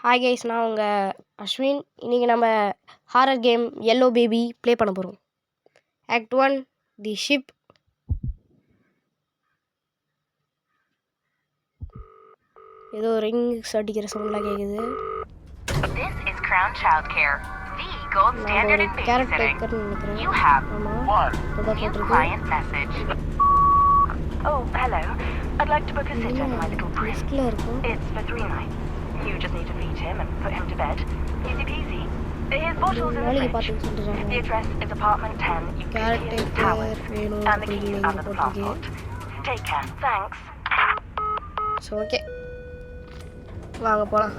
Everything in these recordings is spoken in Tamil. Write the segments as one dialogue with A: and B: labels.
A: ஹாய் கைஸ், நான் உங்கள் அஸ்வின். இன்றைக்கி நம்ம horror game yellow baby play பண்ண போகிறோம். Act 1 the ship. ஏதோ ரிங்ஸ் அடிக்கிற சவுண்ட்லாம் கேட்குது.
B: This is Crown Childcare, the gold standard in babysitting. You have one new client message. Oh, hello. I'd like to book a sitter for my little prince. It's for 3 nights. You just need to feed him and put him to bed. Easy peasy. His bottle's in the fridge. The address is apartment 10. You can see his towers. And the key is under the passport. Take care. Thanks.
A: So, okay. வாங்க போகலாம்.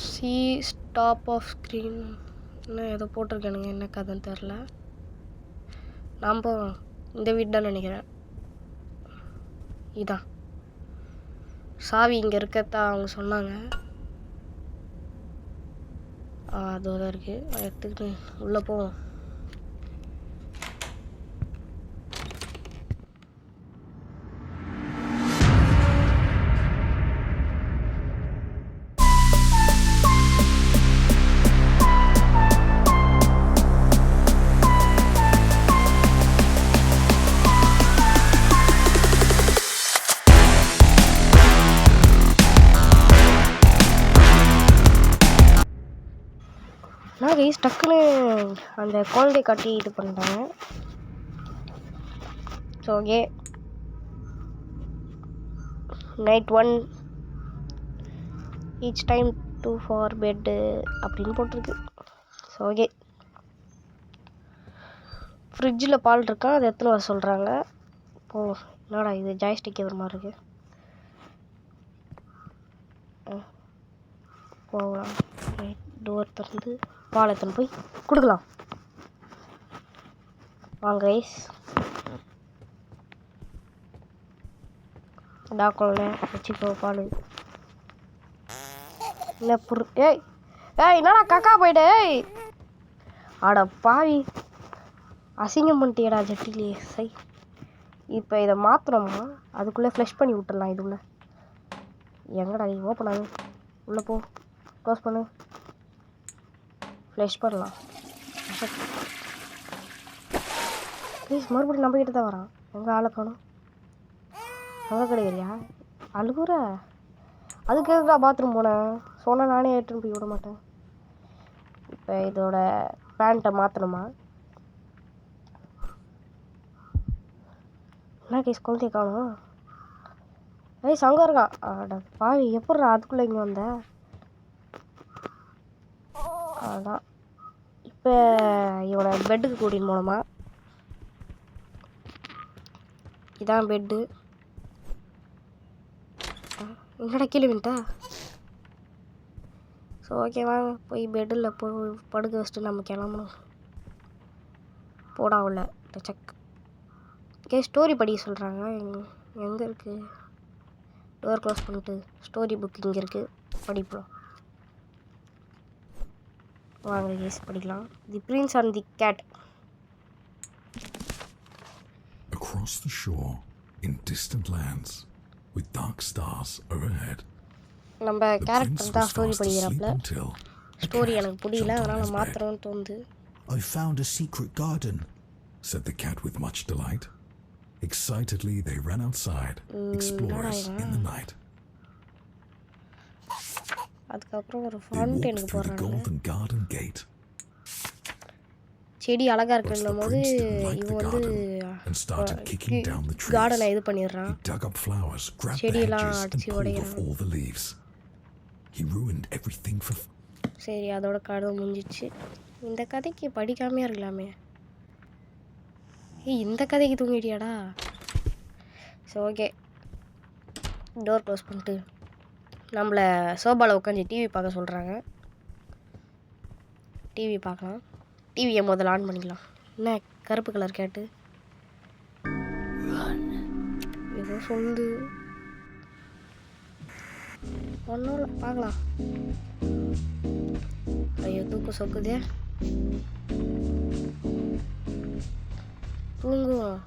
A: சி ஸ்டாப் ஆஃப் ஸ்க்ரீன் இன்னும் ஏதோ போட்டிருக்கானுங்க, என்ன கதைன்னு தெரில. நம்ம இந்த வீடு தான் நினைக்கிறேன். இதான் சாவி இங்கே இருக்கத்தான் அவங்க சொன்னாங்க. அதோ தான் இருக்குது. எடுத்துக்கிட்டு உள்ளே போவோம். கைஸ் டக்குன்னு அந்த குழந்தை காட்டி இது பண்ணிட்டாங்க. So okay, night 1 each time 2 for bed அப்படின்னு போட்டிருக்கு. ஸோ ஓகே, ஃப்ரிட்ஜில் பால் இருக்கா, அதை எத்தனை வர சொல்கிறாங்க. ஓ என்னடா இது ஜாய்ஸ்டிக் ஒரு மாதிரி இருக்குது. போகலாம். டோர் திறந்து பால் எத்தனை போய் கொடுக்கலாம். வாங்க ரைஸ் டாக்குள்ள வச்சுக்கோ பால். என்ன ஏய் ஏய் என்னடா கக்கா போயிட்டு. ஆட பாவி, அசிங்கம் பண்ணிட்டியடா ஜட்டிலேயே. சை, இப்போ இதை மாற்றணுமா? அதுக்குள்ளே ஃப்ளஷ் பண்ணி விட்டுடலாம். இதுக்குள்ளே எங்கடா ஓப்பன் ஆகுது? உள்ளே போ, க்ளோஸ் பண்ணு, ஃப்ளஷ் பண்ணலாம். ப்ளீஸ், மறுபடியும் நம்ம கிட்ட தான் வரான். எங்கே ஆளை காணும்? அங்கே கிடைக்கிறியா? அழுகுற அதுக்கு எதுக்கு நான் பாத்ரூம் போனேன்? சொன்னால் நானே ஏற்றுன்னு போய் விட மாட்டேன். இப்போ இதோட பேண்ட்டை மாற்றணுமா? என்ன கேஸ் குழந்தைய காணும்? ஏய் சங்கம் இருக்கான். ஆட பாவி, எப்பட்றா அதுக்குள்ளே இங்கே வந்த? அதான் இப்போ இவனை பெட்டுக்கு கூட்டின்னு போனோமா? இதான் பெட்டு. என்னடா கீழே விட்டா? ஸோ ஓகே, வாங்க போய் பெட்டில் போய் படுக்க வச்சுட்டு நம்ம கிளம்பணும். போடா உள்ள செக். ஓகே, ஸ்டோரி படிக்க சொல்கிறாங்க. எங்கே இருக்குது? டோர் க்ளோஸ் பண்ணிட்டு ஸ்டோரி புக் இங்கே இருக்குது, படிப்போம். வாங்க கேஸ் படிக்கலாம். The prince and the cat.
C: Across the shore in distant lands with dark stars overhead.
A: நம்ம கேரக்டர் தான் ஸ்டோரி படிக்கிறப்பல ஸ்டோரி எனக்கு புரியல, அதனால மாத்திரம்னு தோணுது.
D: I found a secret garden,
C: said the cat with much delight. Excitedly they ran outside, explorers in the night.
A: அதுக்கப்புறம் ஒரு
C: They
A: ஃபாண்ட்
C: walked
A: எனக்கு
C: through the
A: போடுறாங்க.
C: golden garden gate.
A: செடி அழகா
C: But the
A: இருக்குன்னும் போது
C: prince didn't like the
A: இவன் வந்து
C: garden and started kicking down the trees.
A: கார்டனை இது பண்ணிடுறான்.
C: He dug up flowers, grabbed the
A: செடியெல்லாம்
C: hedges and
A: அடிச்சு
C: pulled off
A: உடைக்கிறான்.
C: all the leaves. He ruined everything for
A: சரி, அதோட கதை முடிஞ்சிச்சு. இந்த கதைக்கு படிக்காமையா இருக்கலாமே. ஏய், இந்த கதைக்கு தூங்கிட்டியாடா? ஸோ ஓகே, டோர் க்ளோஸ் பண்ணிட்டு நம்மளை சோபாவில் உட்காந்து டிவி பார்க்க சொல்கிறாங்க. டிவி பார்க்கலாம். டிவியை முதல்ல ஆன் பண்ணிக்கலாம். என்ன கருப்பு கலர் கேட்டு ஏதோ சொல்லுது. ஒன்றும் இல்லை, பார்க்கலாம். ஐயோ தூக்கம் சொக்குதே. தூங்குவோம்.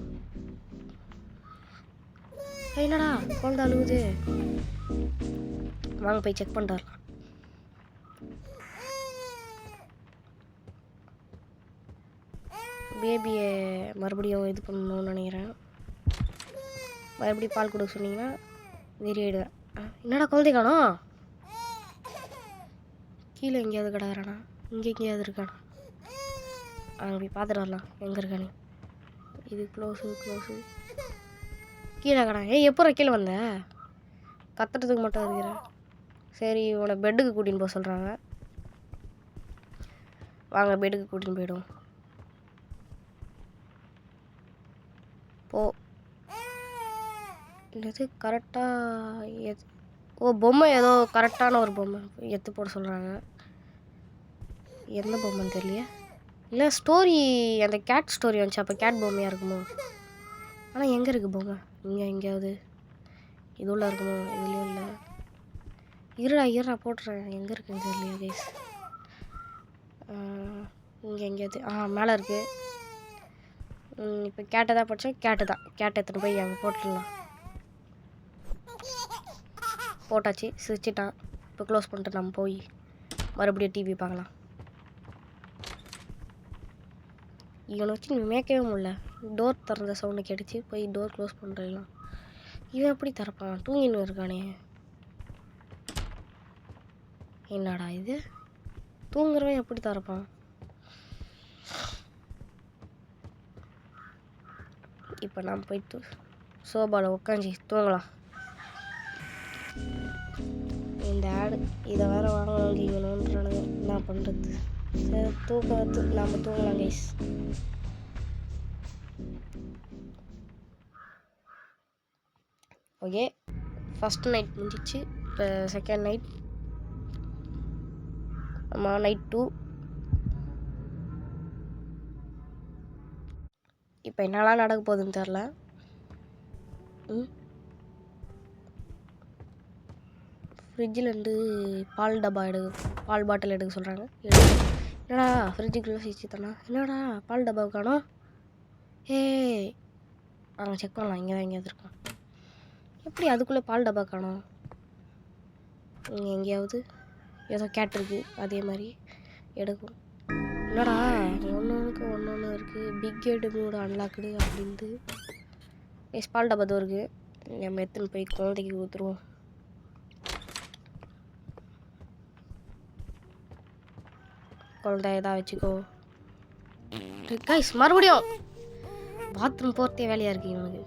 A: என்னடா குழந்தை அழுகுது. வாங்க போய் செக் பண்ணிட்டு வரலாம். பேபியை மறுபடியும் இது பண்ணணும்னு நினைக்கிறேன். மறுபடியும் பால் கொடுக்க சொன்னீங்கன்னா வெறியாயிடுவேன். என்னடா குழந்தை காணோம்? கீழே எங்கேயாவது கிடக்குறானா? இங்கே எங்கேயாவது இருக்கானா? அங்கே போய் பார்த்துட்டு வரலாம் எங்கே இருக்கானே. இது க்ளோஸு கீழே கடை. எப்போ கீழே வந்த? கத்துறதுக்கு மட்டும் இருக்கிறேன். சரி உன்னை பெட்டுக்கு கூட்டின்னு போக சொல்கிறாங்க. வாங்க பெட்டுக்கு கூட்டின்னு போய்டும். போ. இது கரெக்டாக பொம்மை ஏதோ கரெக்டான ஒரு பொம்மை எடுத்து போட சொல்கிறாங்க. எந்த பொம்மைன்னு தெரியலையே. இல்லை ஸ்டோரி அந்த கேட் ஸ்டோரி வந்துச்சு, அப்போ கேட் பொம்மையாக இருக்குமோ? ஆனால் எங்கே இருக்குது பொம்மை? இங்கே எங்கேயாவது இது உள்ள இருக்குமோ? இதுலேயும் இல்லை. இருடா போட்டுறேன். எங்கே இருக்குன்னு தெரியலையா கைஸ்? இங்கே எங்கேயாவது மேலே இருக்குது. இப்போ கேட்டை தான் படித்தேன். கேட்டை எத்தனை போய் அங்கே போட்டுடலாம். போட்டாச்சு. சிரிச்சிட்டான். இப்போ க்ளோஸ் பண்ணிட்டு நம்ம போய் மறுபடியும் டிவி பார்க்கலாம். இவனை வச்சு மேய்க்கவே முடியல. டோர் திறந்த சவுண்டு கேட்டுச்சு. போய் டோர் க்ளோஸ் பண்ணிடலாம். இவன் எப்படி திறப்பான்? தூங்கின்னு இருக்கானே. என்னடா இது? தூங்குறவன் எப்படி திறப்பான்? இப்போ நாம் போயிட்டு சோபாவில் உட்காந்து தூங்கலாம். இந்த ஆடு இதை வேறு வாங்கணுன்றானுங்க. என்ன பண்ணுறது? சரி நாம் தூங்கலாம் கைஸ். ஓகே, ஃபஸ்ட் நைட் முடிஞ்சிச்சு. இப்போ செகண்ட் நைட். ஆமாம், நைட் 2. இப்போ என்னெல்லாம் நடக்க போகுதுன்னு தெரில. ஃப்ரிட்ஜிலேருந்து பால் பாட்டில் எடுக்க சொல்கிறாங்க. என்னடா ஃப்ரிட்ஜுக்குள்ளே சிச்சு தானா? என்னடா பால் டப்பாவை காணோம்? நாங்கள் செக் பண்ணலாம். இங்கே தான் எங்கேயாவது இருக்கான். எப்படி அதுக்குள்ளே பால் டப்பா காணோம்? இங்கே எங்கேயாவது ஏதோ கேட் இருக்குது. அதே மாதிரி எடுக்கும். என்னடா ஒன்று இருக்குது. பிக் ஹெட் மூடு அன்லாக்குடு அப்படின்ட்டு. பால் டப்பா தான் இருக்குது. நம்ம எடுத்துன்னு போய் குழந்தைக்கு ஊற்றுருவோம். குழந்தை எதாவது வச்சுக்கோ கைஸ். மறுபடியும் பாத்ரூம் போகிறதே வேலையாக இருக்குது இவனுக்கு.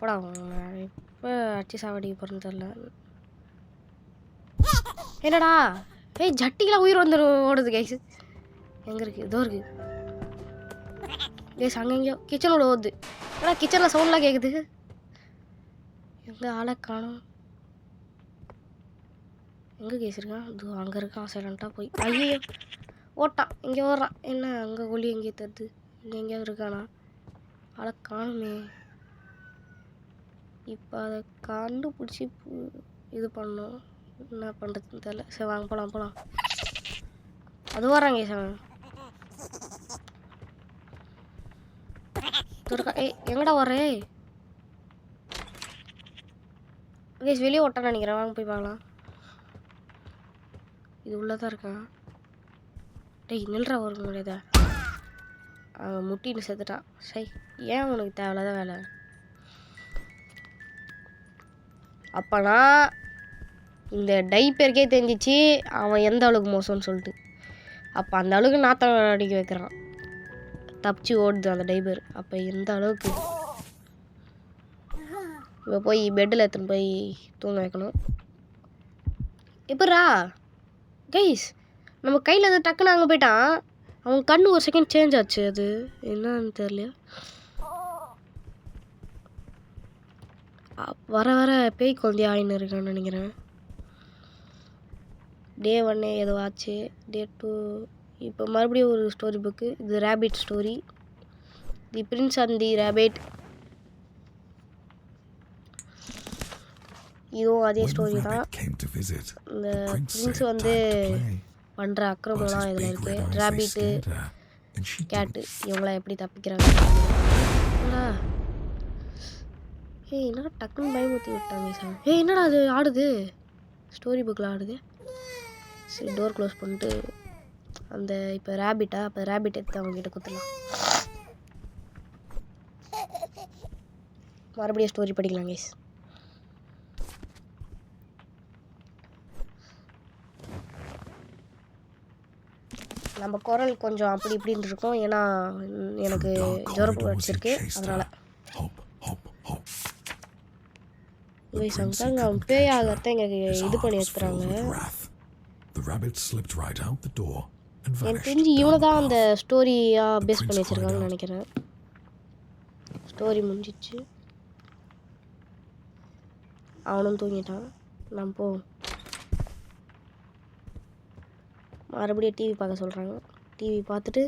A: போடா, இப்போ அடிச்சு சாவடிக்க போகிறேன்னு தெரில. என்னடா ஜட்டிக்கெலாம் உயிர் வந்து ஓடுது கைஸ். எங்கே இருக்குது? இதோ இருக்குது கைஸ். அங்கே எங்கேயோ கிச்சனோட ஓடுது. ஏன்னா கிச்சனில் சவுண்ட்லாம் கேட்குது. எங்கே ஆளை காணோம்? எங்கே கேஸ் இருக்கான்? இது அங்கே இருக்கான். சைலண்ட்டாக போய் ஐயோ ஓட்டான். இங்கே ஓடுறான். என்ன அங்கே ஒளி எங்கேயே தருது? இங்கே எங்கேயாவது இருக்கானா? ஆளை காணுமே. இப்போ அதை கண்டுபிடிச்சி இது பண்ணணும். என்ன பண்ணுறதுன்னு தெரில. சரி வாங்க போகலாம். அது வராங்க சார். எங்கடா வர்றே? வெளியே ஓட்டான்னு நினைக்கிறேன். வாங்க போய் பார்க்கலாம். இது உள்ளே தான் இருக்கான். நில்றா ஒரு முடியாதா? அவன் முட்டின்னு செத்துட்டான். சரி, ஏன் உனக்கு தேவையில்லாத வேலை? அப்போனா இந்த டைப்பருக்கே தெரிஞ்சிச்சு அவன் எந்த அளவுக்கு மோசம்னு சொல்லிட்டு. அப்போ அந்த அளவுக்கு நாத்தம் அடிக்க வைக்கிறான். தப்பிச்சு ஓடுது அந்த டைப்பர். அப்போ எந்த அளவுக்கு இப்போ போய் பெட்டில் எடுத்துன்னு போய் தூங்க வைக்கணும். எப்பட்றா கைஸ்? நம்ம கையில் அது டக்குன்னு அங்கே போயிட்டான். அவன் கண்ணு ஒரு செகண்ட் சேஞ்ச் ஆச்சு. அது என்னன்னு தெரியல. வர பேய் குழந்தைய ஆயின்னு இருக்கான்னு நினைக்கிறேன். டே 1 ஏதோ ஆச்சு. டே 2 இப்போ மறுபடியும் ஒரு ஸ்டோரி புக்கு. இது rabbit story. The prince and the rabbit. இதுவும் அதே ஸ்டோரி தான். இந்த பிரின்ஸ் வந்து பண்ணுற அக்கிரமெல்லாம் இதில் இருக்குது. ரேபிட்டு கேட்டு இவங்களாம் எப்படி தப்பிக்கிறாங்க. ஏய் என்னடா டக்குன்னு பயமுறுத்தி விட்டாங்க சார். ஏய் என்னடா அது ஆடுது, ஸ்டோரி புக்கில் ஆடுது. சரி டோர் க்ளோஸ் பண்ணிட்டு அந்த இப்போ ரேபிட்டா, அப்போ ரேபிட் எடுத்து அவங்ககிட்ட கொடுத்துடலாம். மறுபடியும் ஸ்டோரி படிக்கலாம் கைஸ். நம்ம குரல் கொஞ்சம் அப்படி இப்படின்னு இருக்கும், ஏன்னா எனக்கு ஜுரம் வச்சிருக்கு அதனால. அவங்க பேய் ஆகிறத எங்களுக்கு இது பண்ணி எடுத்துறாங்க. எனக்கு தெரிஞ்சு இவனை தான் அந்த ஸ்டோரியாக பேஸ் பண்ணி வச்சுருக்காங்கன்னு நினைக்கிறேன். ஸ்டோரி முடிஞ்சிச்சு, அவனும் தூங்கிட்டான். நம்ம போ மறுபடியும் டிவி பார்க்க சொல்கிறாங்க. டிவி பார்த்துட்டு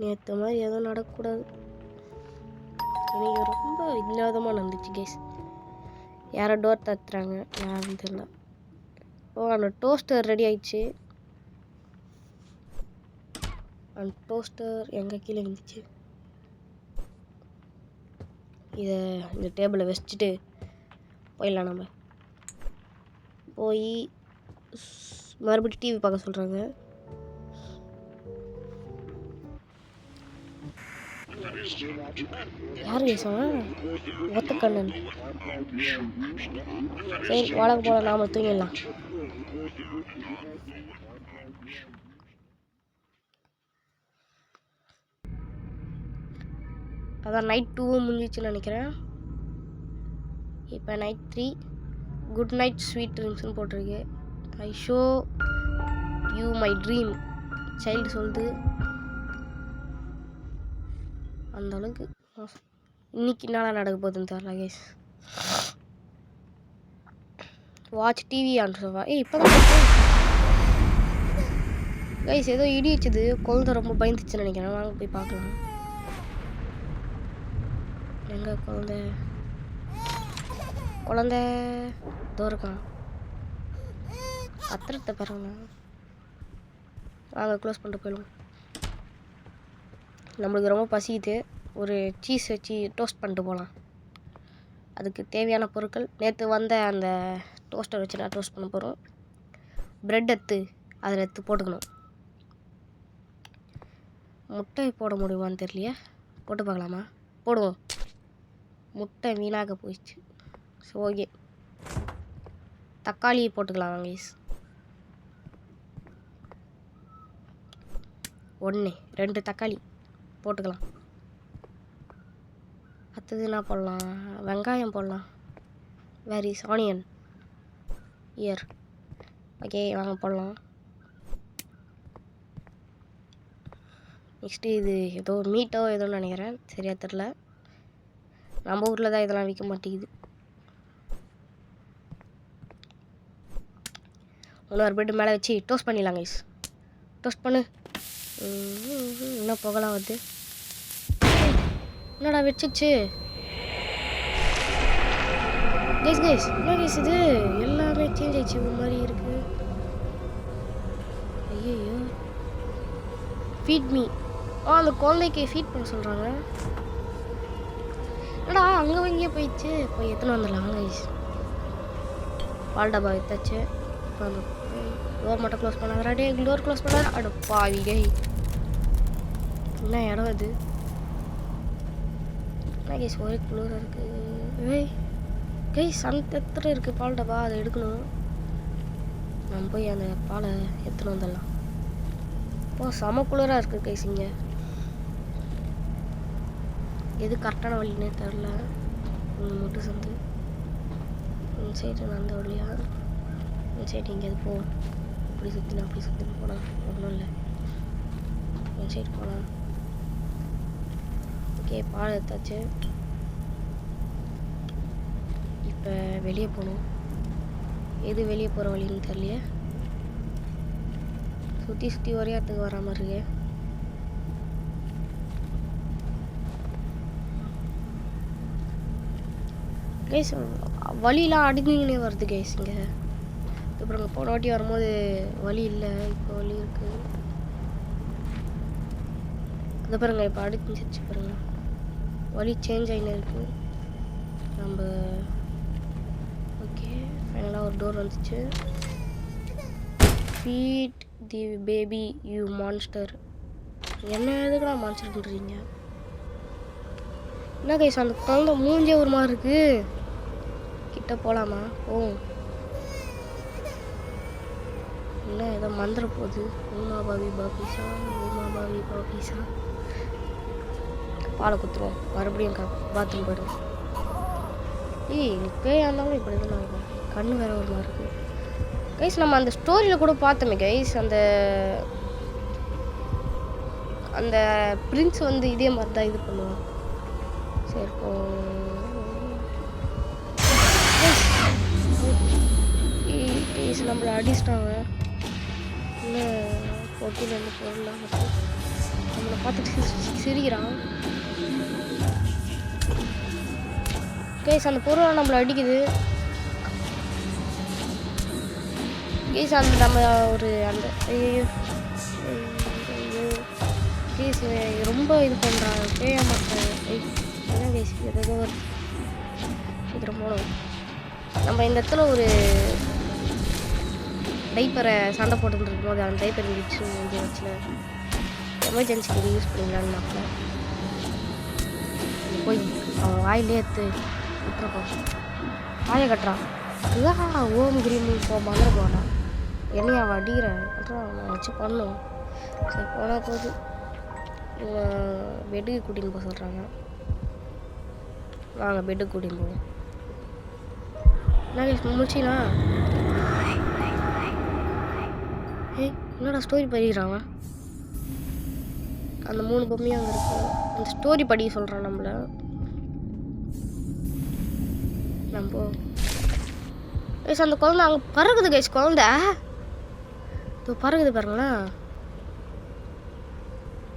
A: நேற்று மாதிரி எதுவும் நடக்கக்கூடாது. இன்றைக்கி ரொம்ப வினோதமாக நடந்துச்சு கேஸ். யாரோ டோர் தத்துறாங்க, யாருன்னு தெரியல. ஓ அந்த டோஸ்டர் ரெடி ஆயிடுச்சு. அந்த டோஸ்டர் எங்கே கீழே இருந்துச்சு. இதை இந்த டேபிளை வச்சுட்டு போயிடலாம். நம்ம போய் மறுபடியும் டிவி பார்க்க சொல்கிறாங்க. யார் பேசுவான்? ஒத்தக்கண்ணன். சரி வழக்கு போல நாம தூங்கிடலாம். அதான் நைட் 2 முடிஞ்சிச்சுன்னு நினைக்கிறேன். இப்போ நைட் 3. குட் நைட் ஸ்வீட் ட்ரீம்ஸ்னு போட்டிருக்கு. I show you my dream child சொல்லுது. அந்த அளவுக்கு இன்னைக்கு என்னடா நடக்க போகுதுன்னு தெரியல கைஸ். வாட்ச் டிவி ஆன் சொல்வா. இப்போ கைஸ் ஏதோ இடி வச்சுது, குழந்தை ரொம்ப பயந்துச்சுன்னு நினைக்கிறேன். வாங்க போய் பார்க்கலாம். எங்க குழந்தை இதோ இருக்கான். பத்திரத்தை பாருங்க. வாங்க க்ளோஸ் பண்ணிட்டு போயிடுவோம். நம்மளுக்கு ரொம்ப பசிக்குது. ஒரு சீஸ் வச்சு டோஸ்ட் பண்ணிட்டு போகலாம். அதுக்கு தேவையான பொருட்கள் நேற்று வந்த அந்த டோஸ்ட்டை வச்சு நான் டோஸ்ட் பண்ண போகிறோம். ப்ரெட் அதில் எடுத்து போட்டுக்கணும். முட்டை போட முடியுமான்னு தெரியலையே, போட்டு பார்க்கலாமா? போடுவோம். முட்டை வீணாக போயிடுச்சு. ஸோ ஓகே, தக்காளி போட்டுக்கலாம் வாங்க. 2 தக்காளி போட்டுக்கலாம். அடுத்தது என்ன போடலாம்? வெங்காயம் போடலாம். Where is onion ear. Okay வாங்க போடலாம். நெக்ஸ்ட்டு இது ஏதோ மீட்டோ ஏதோன்னு நினைக்கிறேன், சரியா தெரில. நம்ம ஊரில் தான் இதெல்லாம் விற்க மாட்டேங்குது. இன்னொரு பெட்டு மேலே வச்சு டோஸ்ட் பண்ணிடலாம் கைஸ். டோஸ்ட் பண்ணு. என்ன புகலாம் வருது? என்னடா வச்சிச்சு கைஸ்? என்ன கைஸ் இது? எல்லாமே சேஞ்ச் ஆயிடுச்சு, ஒரு மாதிரி இருக்கு. ஐயோ, ஃபீட் மீ. அந்த குழந்தைக்கு ஃபீட் பண்ண சொல்கிறாங்க. என்னடா அங்கே வங்கியே போயிடுச்சு. போய் எத்தனை வந்துடலாம் கைஸ். பால் டப்பா வித்தாச்சு. இப்போ அந்த டோர் மட்டும் க்ளோஸ் பண்ணாதடா. டே டோர் க்ளோஸ் பண்ணாத. அட பாவி கை, என்ன இடம் இது? என்ன கைஸ் ஒரே குளிராக இருக்குது. ஏய் கைஸ் எத்தனை இருக்குது பால் டப்பா, அதை எடுக்கணும். நம்ம போய் அந்த பாலை எடுத்துன்னு வந்துடலாம். இப்போ செம குளிராக இருக்குது கைஸ். இங்கே எது கரெக்டான வழின்னே தெரில. மட்டும் சந்து சைடு அந்த வழியா, சைடு எங்கேயாவது போவோம். அப்படி சுற்றினா போகலாம். ஒன்றும் இல்லை, என் சைடு போகலாம். ஓகே பால் எடுத்தாச்சு. இப்போ வெளியே போகணும். எது வெளியே போகிற வழின்னு தெரியலையே. சுற்றி ஒரே இடத்துக்கு வர மாதிரி இருக்கு. கைஸ் வழியெலாம் அடிக்கினே வருது கைஸ் இங்கே. அப்புறம் இங்கே போன வாட்டி வரும்போது வழி இல்லை, இப்போ வழி இருக்குது. அது பாருங்க இப்போ அடிச்சிச்சு பாருங்க. வழி சேஞ்ச் ஆகினு இருக்கு. நம்ம ஓகே ஃபைனலாக ஒரு டோர் வந்துச்சு. Feed the baby you monster. என்ன எதுக்குடா மான்ஸ்டர்ன்றீங்க? என்ன கைஸ் அந்த குழந்தை மூஞ்சே ஒரு மாதிரி இருக்கு. கிட்ட போகலாமா? இல்லை ஏதோ மந்திர போகுது. ஊமா பாவி பாபிசா, ஊமா பாவி பாபிசா. பாலை குத்துருவோம். மறுபடியும் பாத்ரூம் போய்டும். பேயா இருந்தாலும் இப்படி தான் இருக்கும். கண்ணு வேற ஒரு மாதிரி இருக்குது கைஸ். நம்ம அந்த ஸ்டோரியில் கூட பார்த்தோமே கைஸ், அந்த பிரின்ஸ் வந்து இதே மாதிரி தான் இது பண்ணுவோம். சரி கைஸ் நம்மளை அடிச்சிட்டாங்க. இல்லை பொட்டியில் இருந்து பொருளாக நம்மளை பார்த்துட்டு சிரிக்கிறான் கைஸ். அந்த பொருளை நம்மளை அடிக்குது கைஸ். அந்த நம்ம ஒரு அந்த கைஸ் ரொம்ப இது பண்ணுறாங்க. பேய மாட்டேன் என்ன கைஸ் ஏதோ ஒரு சீக்கிரம் போகணும். நம்ம இந்த இடத்துல ஒரு டைப்பரை சண்டை போட்டுட்டு இருக்கும்போது அந்த டைப்பர் இருந்துச்சு இங்கே வச்சுல எமர்ஜென்சிக்கு இது யூஸ் பண்ணிக்கலான்னு பார்ப்பேன். போய் அவன் வாயிலே எடுத்து விட்டுறப்போ வாயை கட்டுறான். இதுதான் ஓம் கிரீம் இப்போ மந்திர போகிறான். என்னையா அவன் அடிக்கிறேன் அவன் வச்சு பண்ணும். சரி போனால் போகுது. பெட்டுக்கு கூட்டின்னு போக சொல்கிறாங்க. வாங்க பெட்டுக்கு கூட்டின்னு போவோம். என்ன முடிச்சினா? ஏய் என்னடா ஸ்டோரி படிக்கிறாங்க. அந்த 3 பொம்மையும் அங்கே இருக்கு. அந்த ஸ்டோரி படிக்க சொல்கிறான் நம்மளை. நம்ம கைஸ் அந்த குழந்தை அங்கே பறகுது கைஸ். குழந்தை இது பறகுது பாருங்களேன்.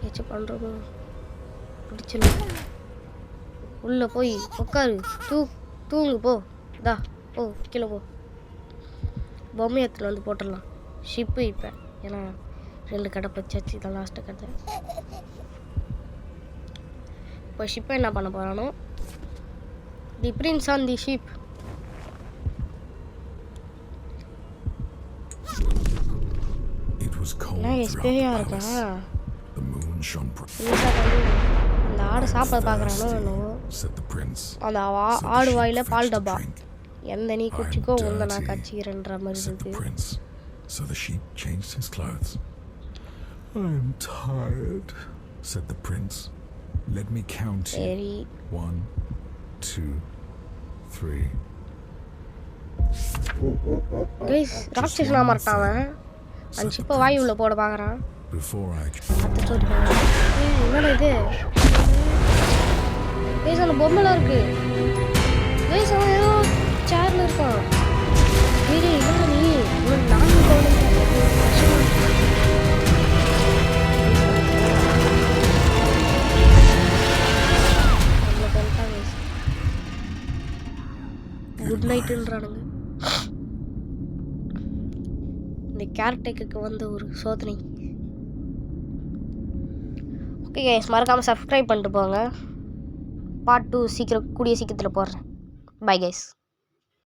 A: ஏச்சு பண்ணுறோம் பிடிச்சிடல. உள்ளே போய் உட்காரு. தூங்கு போ. இதா போ கீழே போ. பொம்மை எடுத்துகிட்டு வந்து போட்டுடலாம் ஷிப்பு. இப்போ ஏன்னா 2 கடை பச்சாச்சு. இதான் லாஸ்ட்டு கடை. இப்போ ஷிப்பை என்ன பண்ண போகிறானோ தி பிரின்ஸ் ஆன் தி ஷிப். பேயா இருக்கா? அந்த ஆடு சாப்பிட பார்க்குறானோ என்னவோ. அந்த ஆடு வாயில் பால் டப்பா. எந்த நீ குச்சிக்கோ உந்த நான் கச்சிக்கிறேன்ற மாதிரி இருக்கு.
C: So the sheep changed his clothes. I'm tired, said the prince. Let me count you. 1, 2, 3.
A: Guys, ராட்சசனா மாட்டான். அந்த ஷிப்பை வாய் உள்ள போட பார்க்குறான். என்னடா இது? கைஸ் அந்த பொம்மைலாம் இருக்கு. கைஸ் அவன் ஏதோ சேர்ல இருக்கான். சரி என்னடா நீ உனக்கு 4 குழந்தைங்க. குட் நைட்டுன்றானுங்க. இந்த கேர்டேக்கருக்கு வந்த ஒரு சோதனை. ஓகே கைஸ் மறக்காமல் சப்ஸ்கிரைப் பண்ணிட்டு போங்க. பார்ட் 2 கூடிய சீக்கிரத்தில் போடுறேன். Bye guys.